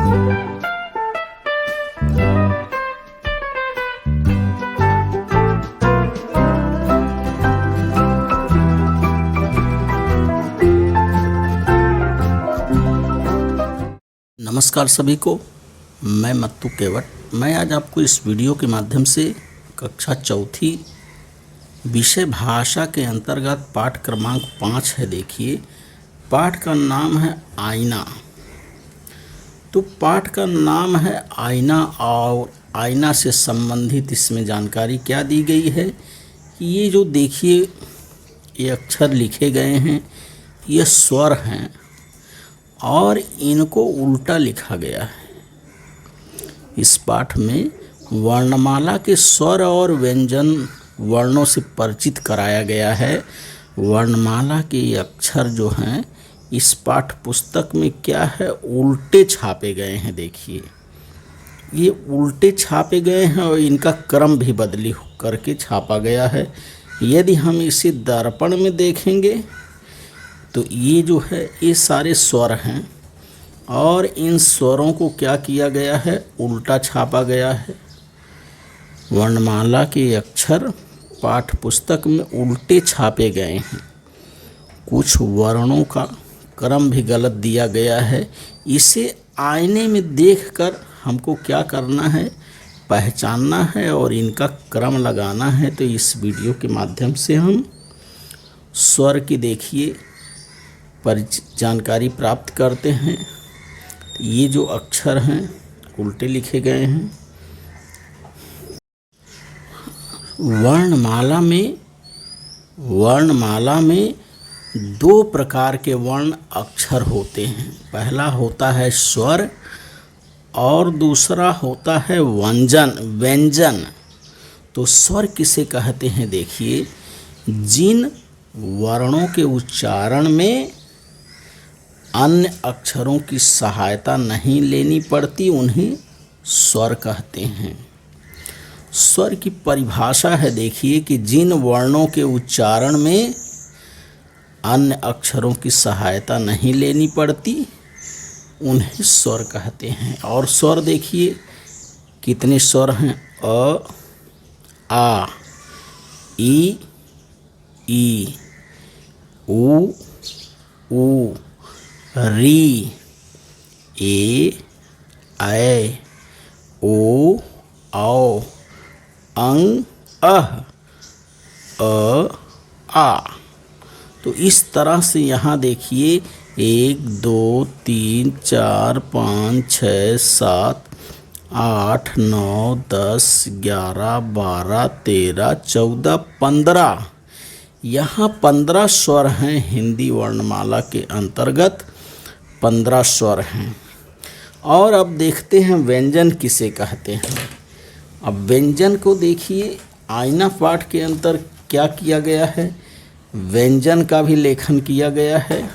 नमस्कार सभी को, मैं मत्तू केवट। मैं आज आपको इस वीडियो के माध्यम से कक्षा चौथी विषय भाषा के अंतर्गत पाठ क्रमांक 5 है। देखिए, पाठ का नाम है आईना। तो पाठ का नाम है आईना और आईना से संबंधित इसमें जानकारी क्या दी गई है कि ये जो देखिए ये अक्षर लिखे गए हैं, ये स्वर हैं और इनको उल्टा लिखा गया है। इस पाठ में वर्णमाला के स्वर और व्यंजन वर्णों से परिचित कराया गया है। वर्णमाला के अक्षर जो हैं इस पाठ पुस्तक में क्या है, उल्टे छापे गए हैं। देखिए, ये उल्टे छापे गए हैं और इनका क्रम भी बदली करके छापा गया है। यदि हम इसे दर्पण में देखेंगे तो ये जो है ये सारे स्वर हैं और इन स्वरों को क्या किया गया है, उल्टा छापा गया है। वर्णमाला के अक्षर पाठ्य पुस्तक में उल्टे छापे गए हैं। कुछ वर्णों का क्रम भी गलत दिया गया है। इसे आईने में देखकर हमको क्या करना है, पहचानना है और इनका क्रम लगाना है। तो इस वीडियो के माध्यम से हम स्वर की देखिए जानकारी प्राप्त करते हैं। ये जो अक्षर हैं उल्टे लिखे गए हैं। वर्णमाला में दो प्रकार के वर्ण अक्षर होते हैं। पहला होता है स्वर और दूसरा होता है व्यंजन। तो स्वर किसे कहते हैं? देखिए, जिन वर्णों के उच्चारण में अन्य अक्षरों की सहायता नहीं लेनी पड़ती उन्हें स्वर कहते हैं। स्वर की परिभाषा है, देखिए, कि जिन वर्णों के उच्चारण में अन्य अक्षरों की सहायता नहीं लेनी पड़ती उन्हें स्वर कहते हैं। और स्वर देखिए कितने स्वर हैं, अ, आ, ई, उ, री, ए, ऐ, ओ, औ, अंग, अह, अ, आ। तो इस तरह से यहाँ देखिए 1 2 3 4 5 6 7 8 9 10 11 12 13 14 15, यहाँ 15 स्वर हैं। हिंदी वर्णमाला के अंतर्गत 15 स्वर हैं। और अब देखते हैं व्यंजन किसे कहते हैं। अब व्यंजन को देखिए, आईना पाठ के अंतर क्या किया गया है, व्यंजन का भी लेखन किया गया है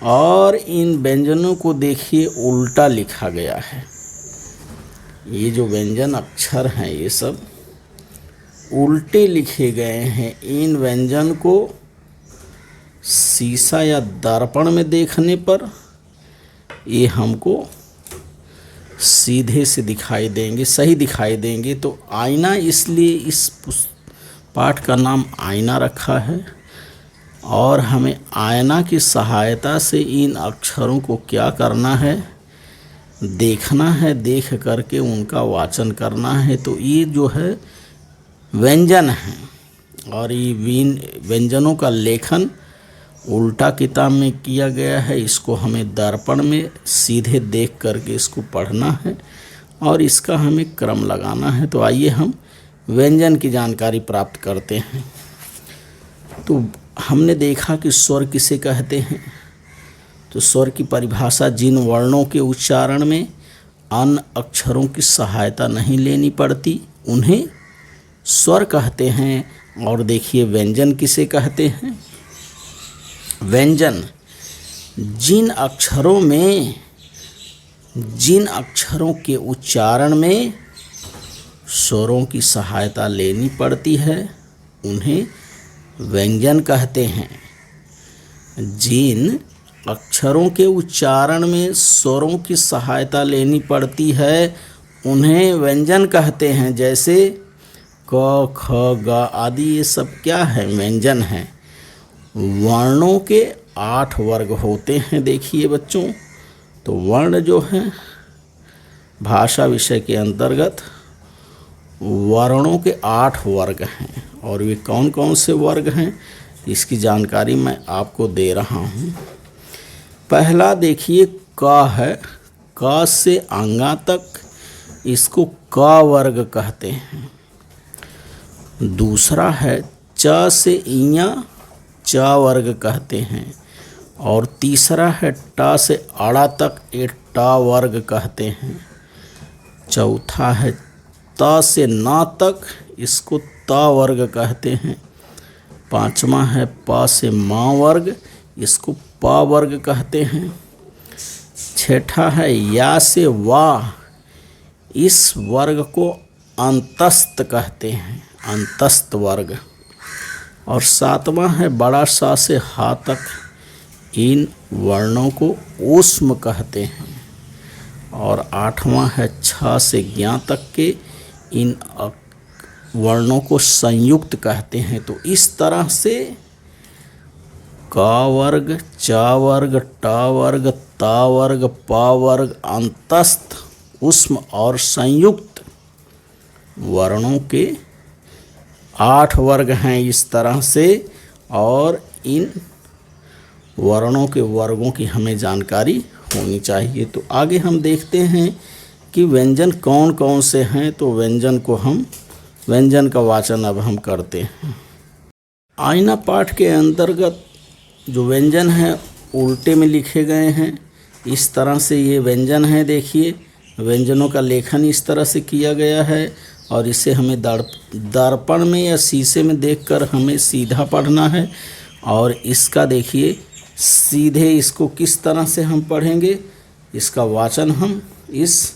और इन व्यंजनों को देखिए उल्टा लिखा गया है। ये जो व्यंजन अक्षर हैं ये सब उल्टे लिखे गए हैं। इन व्यंजन को शीशा या दर्पण में देखने पर ये हमको सीधे से दिखाई देंगे, सही दिखाई देंगे। तो आईना, इसलिए इस पाठ का नाम आईना रखा है। और हमें आईना की सहायता से इन अक्षरों को क्या करना है, देखना है, देख करके उनका वाचन करना है। तो ये जो है व्यंजन है और ये व्यंजनों का लेखन उल्टा किताब में किया गया है। इसको हमें दर्पण में सीधे देख करके इसको पढ़ना है और इसका हमें क्रम लगाना है। तो आइए हम व्यंजन की जानकारी प्राप्त करते हैं। तो हमने देखा कि स्वर किसे कहते हैं। तो स्वर की परिभाषा, जिन वर्णों के उच्चारण में अन्य अक्षरों की सहायता नहीं लेनी पड़ती उन्हें स्वर कहते हैं। और देखिए व्यंजन किसे कहते हैं। व्यंजन जिन अक्षरों के उच्चारण में स्वरों की सहायता लेनी पड़ती है उन्हें व्यंजन कहते हैं। जिन अक्षरों के उच्चारण में स्वरों की सहायता लेनी पड़ती है, उन्हें व्यंजन कहते हैं। जैसे क, ख, ग आदि, ये सब क्या है? व्यंजन हैं। वर्णों के 8 वर्ग होते हैं। देखिए बच्चों, तो वर्ण जो हैं भाषा विषय के अंतर्गत वर्णों के 8 वर्ग हैं। और वे कौन कौन से वर्ग हैं, इसकी जानकारी मैं आपको दे रहा हूँ। पहला देखिए क है। क से अंगा तक, इसको क वर्ग कहते हैं। दूसरा है च से इया, च वर्ग कहते हैं। और तीसरा है ट से अड़ा तक, ये ट वर्ग कहते हैं। चौथा है त से न तक, इसको त वर्ग कहते हैं। पांचवा है प से म वर्ग, इसको प वर्ग कहते हैं। छठा है या से वा, इस वर्ग को अंतस्थ कहते हैं, अंतस्थ वर्ग। और सातवां है बड़ा सा से हा तक, इन वर्णों को ऊष्म कहते हैं। और आठवां है छ से ज्ञ तक के, इन वर्णों को संयुक्त कहते हैं। तो इस तरह से क वर्ग, च वर्ग, ट वर्ग, त वर्ग, प वर्ग, अंतस्थ, ऊष्म और संयुक्त वर्णों के 8 वर्ग हैं इस तरह से। और इन वर्णों के वर्गों की हमें जानकारी होनी चाहिए। तो आगे हम देखते हैं कि व्यंजन कौन कौन से हैं। तो व्यंजन का वाचन अब हम करते हैं। आईना पाठ के अंतर्गत जो व्यंजन हैं उल्टे में लिखे गए हैं। इस तरह से ये व्यंजन है। देखिए, व्यंजनों का लेखन इस तरह से किया गया है। और इसे हमें दर्पण में या शीशे में देखकर हमें सीधा पढ़ना है। और इसका देखिए सीधे इसको किस तरह से हम पढ़ेंगे, इसका वाचन हम इस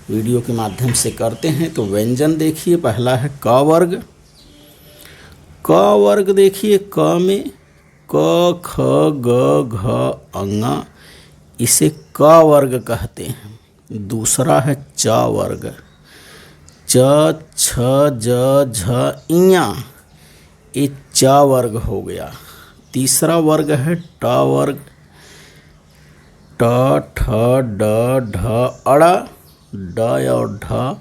वीडियो के माध्यम से करते हैं। तो व्यंजन देखिए, पहला है क वर्ग। क वर्ग देखिए, क में क, ख, ग, घ, अंगा, इसे क वर्ग कहते हैं। दूसरा है च वर्ग। च, छ, ज, झ, इया, ये च वर्ग हो गया। तीसरा वर्ग है ट वर्ग। ट, ठ, ड, ढ, अड़ा, ड और ढ,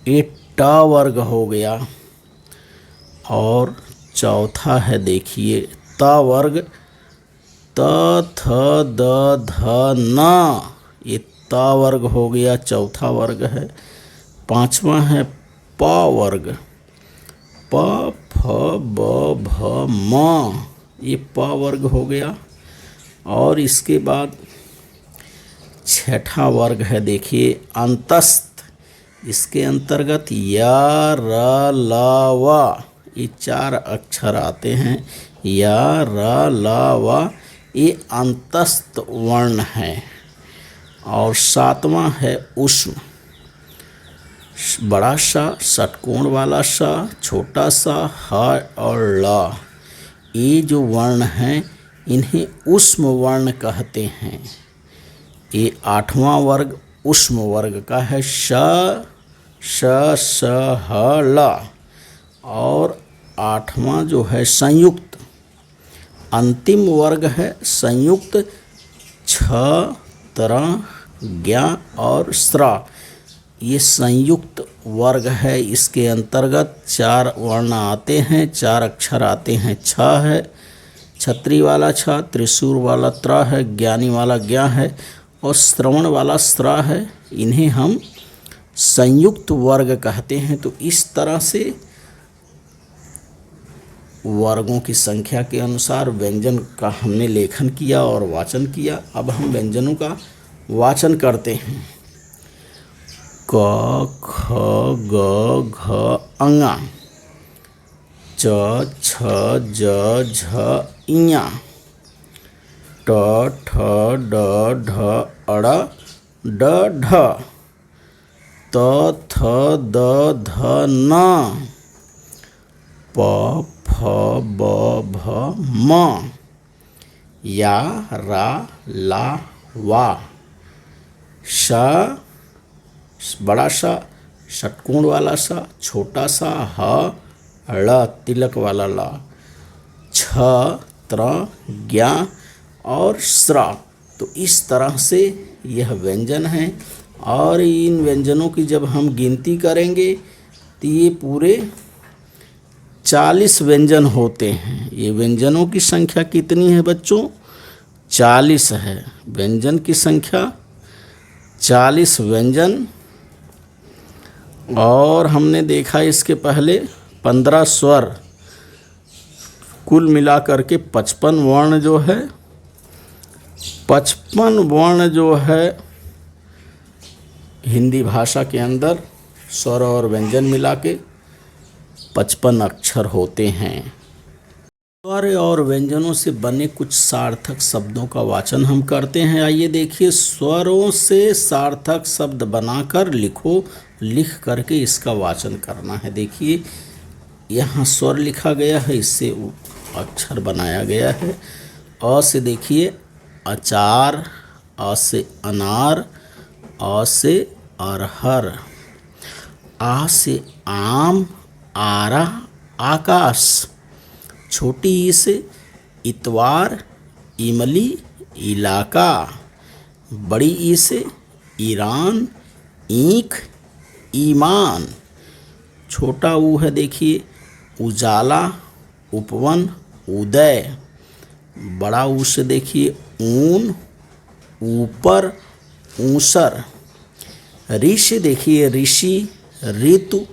ये ट वर्ग हो गया। और चौथा है देखिए त वर्ग। त, थ, द, ध, न, ये त वर्ग हो गया, चौथा वर्ग है। पांचवा है प वर्ग। प, फ, ब, भ, म, ये प वर्ग हो गया। और इसके बाद छठा वर्ग है देखिए अंतस्थ। इसके अंतर्गत या, र, ल, व, ये 4 अक्षर आते हैं। या, र, ल, व, ये अंतस्थ वर्ण है। और सातवां है ऊष्म। बड़ा सा, षटकोण वाला सा, छोटा सा, ह और ल, ये जो वर्ण हैं इन्हें ऊष्म वर्ण कहते हैं। ये 8वां वर्ग ऊष्म वर्ग का है। श, स, ह, ल। और 8वां जो है संयुक्त, अंतिम वर्ग है संयुक्त। छ, त्र, ज्ञ और स्र, ये संयुक्त वर्ग है। इसके अंतर्गत 4 वर्ण आते हैं, 4 अक्षर आते हैं। छ है, छत्री वाला छ, त्रिशूल वाला त्र है, ज्ञानी वाला ज्ञ है और श्रवण वाला स्र है। इन्हें हम संयुक्त वर्ग कहते हैं। तो इस तरह से वर्गों की संख्या के अनुसार व्यंजन का हमने लेखन किया और वाचन किया। अब हम व्यंजनों का वाचन करते हैं। क, ख, ग, घ, अंगा। च, छ, ज, झ, इया। ट, ठ, ड, ढ, अड़ा, ड, ढ। त, थ, द, ध, न। प, फ, ब, भ, म। या, रा, ला, वा। श, बड़ा सा षटकोण वाला सा, छोटा सा ह, ड़ तिलक वाला ला, छ, त्र, ज्ञ और स्र। तो इस तरह से यह व्यंजन है और इन व्यंजनों की जब हम गिनती करेंगे तो ये पूरे 40 व्यंजन होते हैं। ये व्यंजनों की संख्या कितनी है बच्चों? 40 है। व्यंजन की संख्या 40 व्यंजन। और हमने देखा इसके पहले 15 स्वर, कुल मिलाकर के 55 वर्ण जो है, 55 वर्ण जो है हिंदी भाषा के अंदर स्वर और व्यंजन मिला के 55 अक्षर होते हैं। स्वर और व्यंजनों से बने कुछ सार्थक शब्दों का वाचन हम करते हैं। आइए देखिए, स्वरों से सार्थक शब्द बनाकर लिखो, लिख करके इसका वाचन करना है। देखिए यहाँ स्वर लिखा गया है, इससे अक्षर बनाया गया है। अ से देखिए अचार, अ से अनार, अ से अरहर, आ से आम, आरा, आकाश। छोटी ई से इतवार, इमली, इलाका। बड़ी ई से ईरान, ईंख, ईमान। छोटा ऊ है देखिए उजाला, उपवन, उदय। बड़ा ऊ से देखिए ऊन, ऊपर, ऊसर। ऋ से देखिए ऋषि, ऋतु,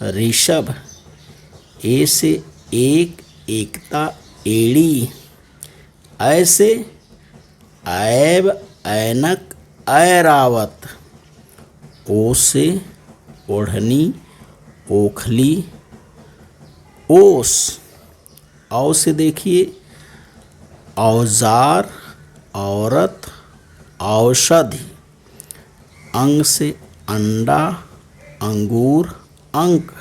ऋषभ। ए से एक, एकता, एड़ी। ऐसे ऐब, ऐनक, ऐरावत। ओ से ओढ़नी, ओखली, ओस। औ से देखिए औजार, औरत, औषधि। अंग से अंडा, अंगूर, अंक।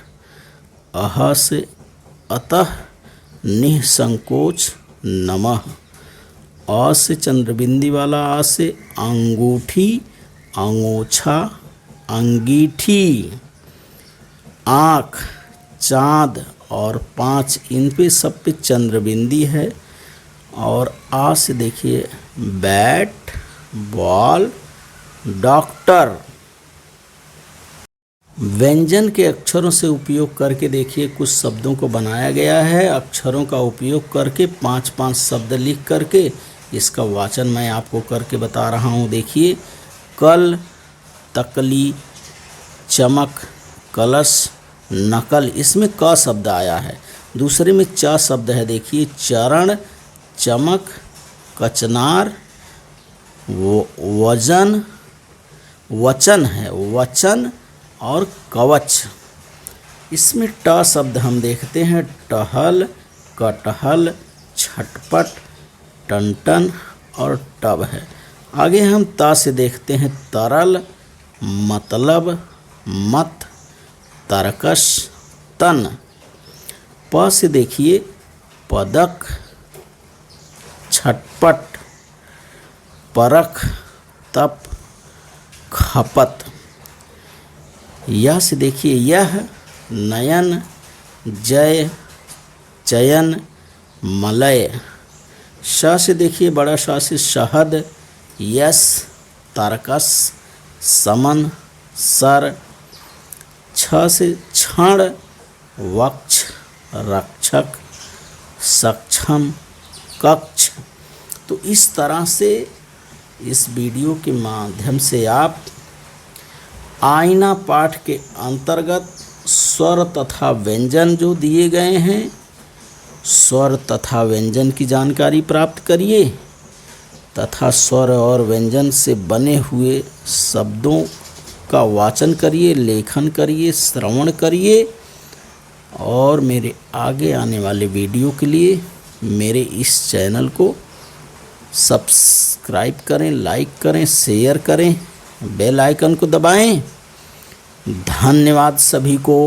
अह से अतः, निःसंकोच, नमः। अ से चंद्रबिंदी वाला आ से अंगूठी, अंगोछा, अंगीठी। आँख, चाँद और 5 इन पे सब पे चंद्रबिंदी है। और आ से देखिए बैट, बॉल, डॉक्टर। व्यंजन के अक्षरों से उपयोग करके देखिए कुछ शब्दों को बनाया गया है। अक्षरों का उपयोग करके 5-5 शब्द लिख करके इसका वाचन मैं आपको करके बता रहा हूँ। देखिए कल, तकली, चमक, कलश, नकल। इसमें क शब्द आया है। दूसरे में च शब्द है। देखिए चरण, चमक, कचनार, वजन, वचन है, वचन और कवच। इसमें ट शब्द हम देखते हैं टहल, कटहल, छटपट, टनटन और टब है। आगे हम ता से देखते हैं तरल, मतलब, मत, तरकश, तन। प से देखिए पदक, छटपट, परख, तप, खपत। यह से देखिए यह, नयन, जय, चयन, मलय। श से देखिए बड़ा श से शहद, यश, तारकस, समन, सर। छ से क्षण, वक्ष, रक्षक, सक्षम, कक्ष। तो इस तरह से इस वीडियो के माध्यम से आप आईना पाठ के अंतर्गत स्वर तथा व्यंजन जो दिए गए हैं, स्वर तथा व्यंजन की जानकारी प्राप्त करिए तथा स्वर और व्यंजन से बने हुए शब्दों का वाचन करिए, लेखन करिए, श्रवण करिए। और मेरे आगे आने वाले वीडियो के लिए मेरे इस चैनल को सब्सक्राइब करें, लाइक करें, शेयर करें, बेल आइकन को दबाएं। धन्यवाद सभी को।